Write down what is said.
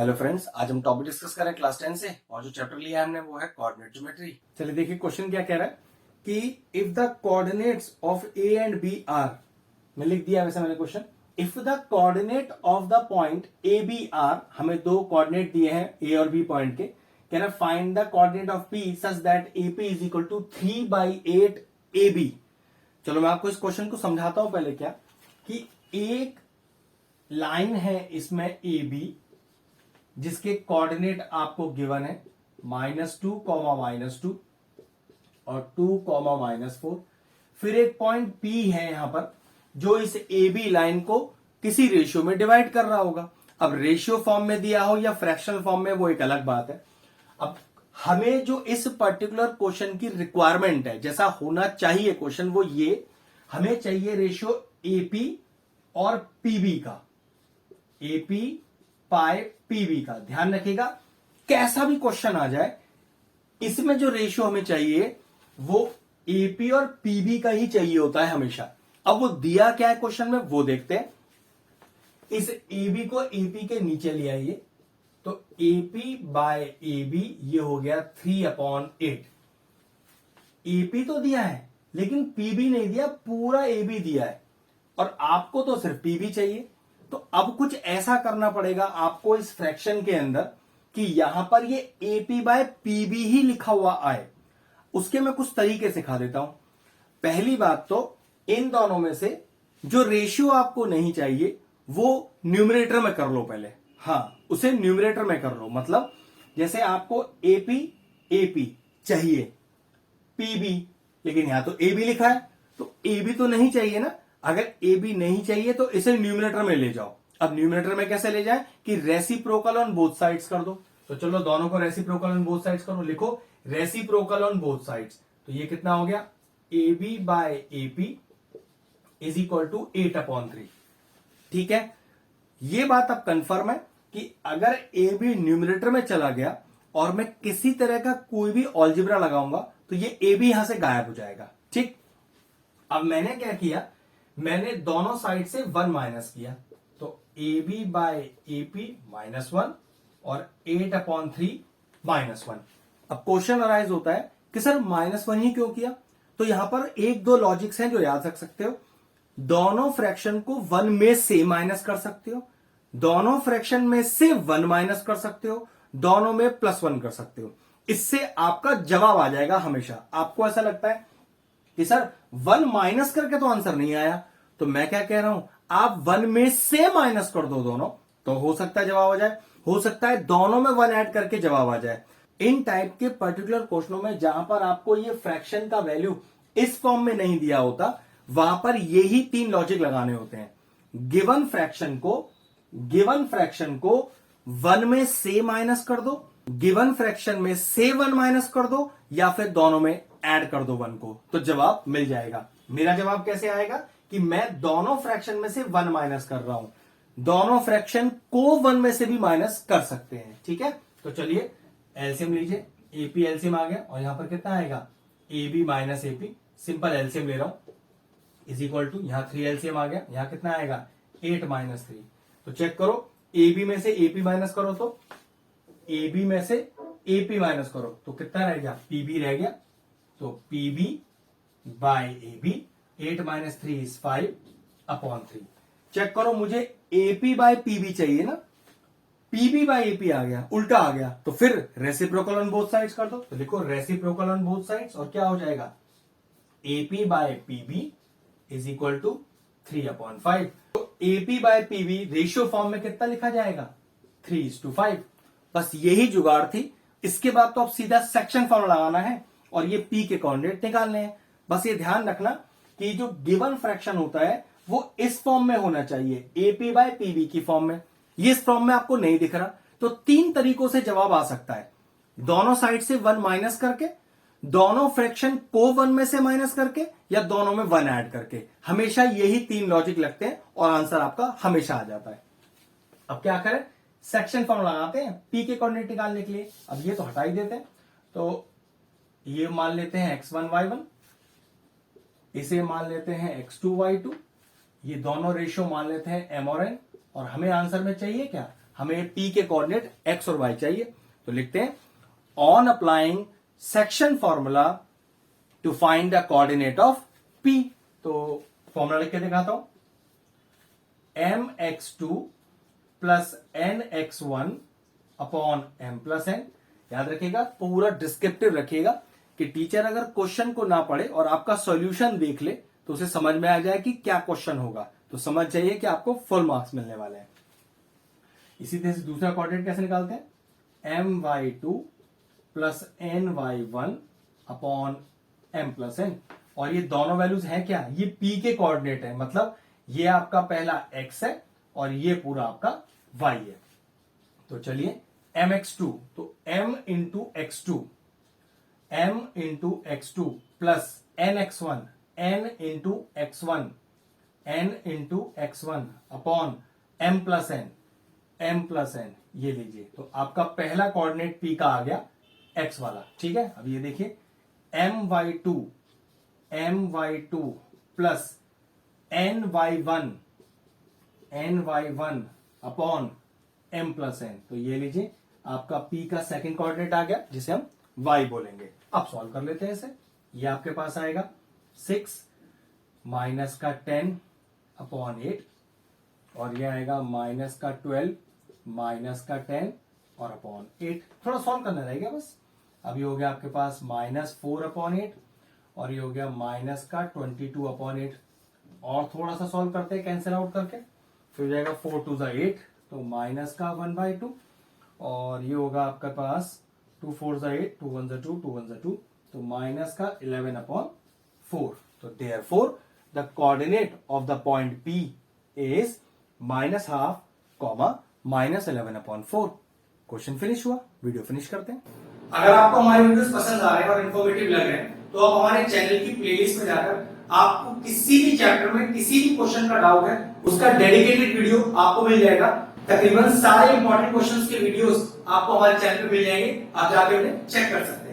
Hello friends, आज हम topic discuss करें क्लास 10 से और जो चैप्टर लिया है हमने वो है कोऑर्डिनेट ज्योमेट्री। चलिए देखिए क्वेश्चन क्या कह रहा है कि if the coordinates of A and B are, मैं लिख दिया वैसे मैंने question. If the coordinate of the point A B are, हमें दो कोऑर्डिनेट दिए हैं ए और बी पॉइंट के, कह रहा है find the coordinate of P such that A P is equal to 3/8 A B. चलो मैं आपको इस क्वेश्चन को समझाता हूं पहले। क्या कि एक लाइन है इसमें ए बी जिसके कोऑर्डिनेट आपको गिवन है -2, -2 और 2, -4। फिर एक पॉइंट P है यहां पर जो इस ए बी लाइन को किसी रेशियो में डिवाइड कर रहा होगा। अब रेशियो फॉर्म में दिया हो या फ्रैक्शनल फॉर्म में वो एक अलग बात है। अब हमें जो इस पर्टिकुलर क्वेश्चन की रिक्वायरमेंट है, जैसा होना चाहिए क्वेश्चन, वो ये हमें चाहिए रेशियो एपी और पीबी का, एपी पाई पीबी का। ध्यान रखिएगा, कैसा भी क्वेश्चन आ जाए इसमें जो रेशियो हमें चाहिए वो एपी और पीबी का ही चाहिए होता है हमेशा। अब वो दिया क्या है क्वेश्चन में वो देखते हैं। इस एबी को एपी के नीचे ले आइए तो एपी बाय एबी ये हो गया 3/8। एपी तो दिया है लेकिन पीबी नहीं दिया, पूरा एबी दिया है और आपको तो सिर्फ पीबी चाहिए। तो अब कुछ ऐसा करना पड़ेगा आपको इस फ्रैक्शन के अंदर कि यहां पर ये एपी बाय पीबी ही लिखा हुआ आए। उसके मैं कुछ तरीके सिखा देता हूं। पहली बात तो इन दोनों में से जो रेशियो आपको नहीं चाहिए वो न्यूमरेटर में कर लो पहले। हां, उसे न्यूमरेटर में कर लो। मतलब जैसे आपको एपी एपी चाहिए, पीबी, लेकिन यहां तो ए बी लिखा है तो ए बी तो नहीं चाहिए ना। अगर ए बी नहीं चाहिए तो इसे न्यूमरेटर में ले जाओ। अब न्यूमरेटर में कैसे ले जाए कि रेसिप्रोकल ऑन बोथ साइड्स कर दो। तो चलो दोनों को रेसिप्रोकल ऑन बोथ साइड्स करो। लिखो रेसिप्रोकल ऑन बोथ साइड्स। तो ये कितना हो गया, A B by A P is equal to 8/3। ठीक है, ये बात अब कंफर्म है कि अगर ए बी न्यूमरेटर में चला गया और मैं किसी तरह का कोई भी ऑलजिब्रा लगाऊंगा तो ये ए बी यहां से गायब हो जाएगा। ठीक, अब मैंने क्या किया, मैंने दोनों साइड से 1 माइनस किया तो A B by A P -1 और 8/3 -1। अब क्वेश्चन अराइज होता है कि सर -1 ही क्यों किया। तो यहां पर एक दो लॉजिक्स हैं जो याद रख सकते हो। दोनों फ्रैक्शन को 1 में से माइनस कर सकते हो, दोनों फ्रैक्शन में से 1 माइनस कर सकते हो, दोनों में +1 कर सकते हो। इससे आपका जवाब आ जाएगा हमेशा। आपको ऐसा लगता है कि सर 1 माइनस करके तो आंसर नहीं आया, तो मैं क्या कह रहा हूं, आप 1 में से माइनस कर दो दोनों, तो हो सकता है जवाब आ जाए। हो सकता है दोनों में 1 ऐड करके जवाब आ जाए। इन टाइप के पर्टिकुलर क्वेश्चनों में जहां पर आपको ये फ्रैक्शन का वैल्यू इस फॉर्म में नहीं दिया होता, वहां पर यही 3 लॉजिक लगाने होते हैं। गिवन फ्रैक्शन को 1 में से माइनस कर दो, गिवन फ्रैक्शन में से 1 माइनस कर दो, या फिर दोनों में ऐड कर दो 1 को, तो जवाब मिल जाएगा। मेरा जवाब कैसे आएगा कि मैं दोनों फ्रैक्शन में से 1 माइनस कर रहा हूं, दोनों फ्रैक्शन को 1 में से भी माइनस कर सकते हैं। ठीक है, तो चलिए एलसीएम लीजिए। एपी एलसीएम आ गया और यहां पर कितना आएगा, A B minus AP, simple LCM ले रहा हूं, इज इक्वल टू यहां 3 एलसीएम आ गया, यहां कितना आएगा 8 - 3। तो चेक करो, ए बी में से एपी माइनस करो तो ए बी में से एपी माइनस करो तो कितना रह गया, पीबी रह गया। तो PB by A B 8 - 3 is 5/3। Check करो, मुझे एपी बाय पीबी चाहिए ना, पीबी बाय एपी आ गया, उल्टा आ गया, तो फिर रेसिप्रोकल ऑन बोथ साइड्स कर दो। तो लिखो रेसिप्रोकल ऑन बोथ साइड्स और क्या हो जाएगा, AP by PB is equal to 3/5। तो AP by PB ratio form में कितना लिखा जाएगा, 3:5। बस यही जुगाड़ थी। इसके बाद तो अब सीधा सेक्शन फॉर्म लगाना है और ये पी के कोऑर्डिनेट निकालने हैं। बस ये ध्यान रखना कि जो गिवन फ्रैक्शन होता है वो इस फॉर्म में होना चाहिए, एपी बाय पीबी की फॉर्म में। ये इस फॉर्म में आपको नहीं दिख रहा, तो 3 तरीकों से जवाब आ सकता है। दोनों साइड से 1 माइनस करके, दोनों फ्रैक्शन को 1 में से माइनस करके, या दोनों में 1 ऐड करके। हमेशा यही 3 लॉजिक लगते हैं और आंसर आपका हमेशा आ जाता है। अब क्या करें, सेक्शन फॉर्म लगाते हैं पी के कोऑर्डिनेट निकालने के लिए। अब ये तो हटा ही देते हैं, तो ये मान लेते हैं x1 y1, इसे मान लेते हैं x2 y2, ये दोनों रेशियो मान लेते हैं m और n, और हमें आंसर में चाहिए क्या, हमें P के कोऑर्डिनेट x और y चाहिए, तो लिखते हैं on applying section formula to find the coordinate of P। तो फॉर्मूला लिख के दिखाता हूं, mx2 plus nx1 upon m plus n। याद रखिएगा, पूरा डिस्क्रिप्टिव रखिएगा कि टीचर अगर क्वेश्चन को ना पढ़े और आपका सॉल्यूशन देख ले तो उसे समझ में आ जाए कि क्या क्वेश्चन होगा, तो समझ जाइए कि आपको फुल मार्क्स मिलने वाले हैं। इसी तरह से दूसरा कोऑर्डिनेट कैसे निकालते हैं, my2 plus ny1 upon m plus n। और ये दोनों वैल्यूज हैं क्या, ये P के कोऑर्डिनेट है, मतलब ये आपका पहला x है और ये पूरा आपका y है। तो चलिए mx2, तो m into x2, m into x2 plus nx1, n into x1, n into x1 upon m plus n, m plus n। ये लीजिए, तो आपका पहला कोऑर्डिनेट P का आ गया x वाला। ठीक है, अब ये देखिए my2 plus ny1 upon m plus n। तो ये लीजिए आपका P का सेकंड कोऑर्डिनेट आ गया जिसे हम y बोलेंगे। अब सॉल्व कर लेते हैं इसे। ये आपके पास आएगा 6 माइनस का 10 अपॉन 8 और ये आएगा माइनस का 12 माइनस का 10 और अपॉन 8। थोड़ा सॉल्व करना रहेगा बस। अब ये हो गया आपके पास माइनस 4 अपॉन 8 और ये हो गया माइनस का 22 अपॉन 8। और थोड़ा सा सॉल्व करते हैं कैंसिल आउट करके, फिर हो जाएगा 4 टू 8, तो माइनस का 1/2 और ये होगा आपके पास 2 4 8, 2 1 2, 2 1 2, तो माइनस का 11 अपॉन 4। तो therefore the coordinate of the point P is -12 comma -11 upon 4। Question finish हुआ, वीडियो फिनिश करते हैं। अगर आपको हमारे वीडियोस पसंद आ रहे हैं और इन्फॉर्मेटिव लग रहे हैं तो आप हमारे चैनल की प्लेलिस्ट में जाकर आपको किसी भी चैप्टर में किसी भी क्वेश्चन का डाउट है उसका डेडिकेटेड वीडियो आपको मिल जाएगा। तकरीबन सारे इंपॉर्टेंट क्वेश्चंस के वीडियोस आपको हमारे चैनल पे मिल जाएंगे, आप जाके उन्हें चेक कर सकते हैं।